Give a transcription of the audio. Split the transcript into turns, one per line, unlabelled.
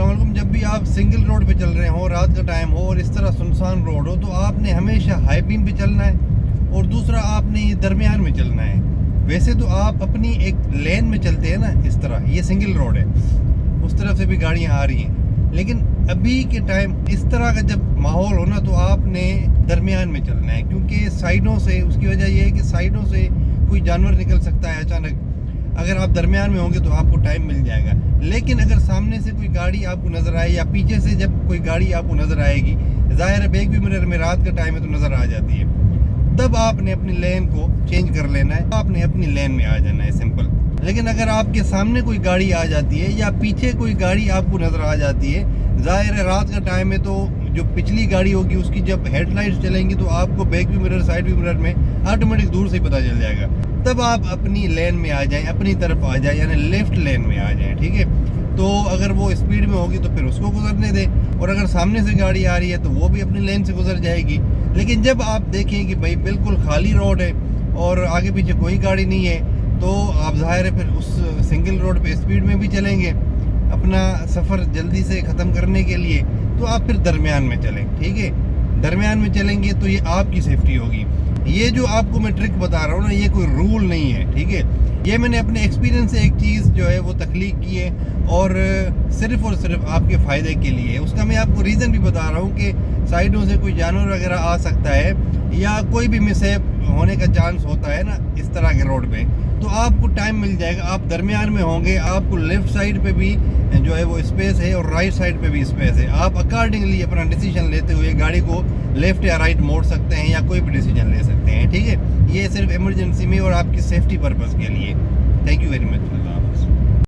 السلام علیکم. جب بھی آپ سنگل روڈ پہ چل رہے ہوں، رات کا ٹائم ہو اور اس طرح سنسان روڈ ہو، تو آپ نے ہمیشہ ہائی بیم پہ چلنا ہے، اور دوسرا آپ نے یہ درمیان میں چلنا ہے. ویسے تو آپ اپنی ایک لین میں چلتے ہیں نا، اس طرح یہ سنگل روڈ ہے، اس طرف سے بھی گاڑیاں آ رہی ہیں، لیکن ابھی کے ٹائم اس طرح کا جب ماحول ہونا تو آپ نے درمیان میں چلنا ہے، کیونکہ سائیڈوں سے، اس کی وجہ یہ ہے کہ سائیڈوں سے کوئی جانور نکل سکتا ہے اچانک. اگر آپ درمیان میں ہوں گے تو آپ کو ٹائم مل جائے گا. لیکن اگر سامنے سے کوئی گاڑی آپ کو نظر آئے یا پیچھے سے جب کوئی گاڑی آپ کو نظر آئے گی، ظاہر ہے بیک بھی مرر میں رات کا ٹائم ہے تو نظر آ جاتی ہے، تب آپ نے اپنی لین کو چینج کر لینا ہے، آپ نے اپنی لین میں آ جانا ہے، سمپل. لیکن اگر آپ کے سامنے کوئی گاڑی آ جاتی ہے یا پیچھے کوئی گاڑی آپ کو نظر آ جاتی ہے، ظاہر ہے رات کا ٹائم ہے تو جو پچھلی گاڑی ہوگی اس کی جب ہیڈ لائٹس چلیں گی تو آپ کو بیک بھی مرر، سائڈ بھی مرر میں آٹومیٹک دور سے ہی پتہ چل جائے گا. تب آپ اپنی لین میں آ جائیں، اپنی طرف آ جائیں، یعنی لیفٹ لین میں آ جائیں، ٹھیک ہے. تو اگر وہ اسپیڈ میں ہوگی تو پھر اس کو گزرنے دیں، اور اگر سامنے سے گاڑی آ رہی ہے تو وہ بھی اپنی لین سے گزر جائے گی. لیکن جب آپ دیکھیں کہ بھائی بالکل خالی روڈ ہے اور آگے پیچھے کوئی گاڑی نہیں ہے، تو آپ ظاہر ہے پھر اس سنگل روڈ پہ اسپیڈ میں بھی چلیں گے اپنا سفر جلدی سے ختم کرنے کے لیے. تو آپ پھر درمیان میں چلیں، ٹھیک ہے. درمیان میں چلیں گے تو یہ آپ کی سیفٹی ہوگی. یہ جو آپ کو میں ٹرک بتا رہا ہوں نا، یہ کوئی رول نہیں ہے، ٹھیک ہے. یہ میں نے اپنے ایکسپیرینس سے ایک چیز جو ہے وہ تخلیق کی ہے، اور صرف آپ کے فائدے کے لیے. اس کا میں آپ کو ریزن بھی بتا رہا ہوں کہ سائیڈوں سے کوئی جانور وغیرہ آ سکتا ہے یا کوئی بھی مسہیپ ہونے کا چانس ہوتا ہے نا اس طرح کے روڈ پہ، تو آپ کو ٹائم مل جائے گا. آپ درمیان میں ہوں گے، آپ کو لیفٹ سائڈ پہ بھی جو ہے وہ اسپیس ہے اور رائٹ سائڈ پہ بھی اسپیس ہے. آپ اکارڈنگلی اپنا ڈیسیجن لیتے ہوئے گاڑی کو لیفٹ یا رائٹ موڑ سکتے ہیں یا کوئی بھی ڈیسیجن لے سکتے ہیں، ٹھیک ہے. یہ صرف ایمرجنسی میں اور آپ کی سیفٹی پرپز کے لیے. Thank you very much.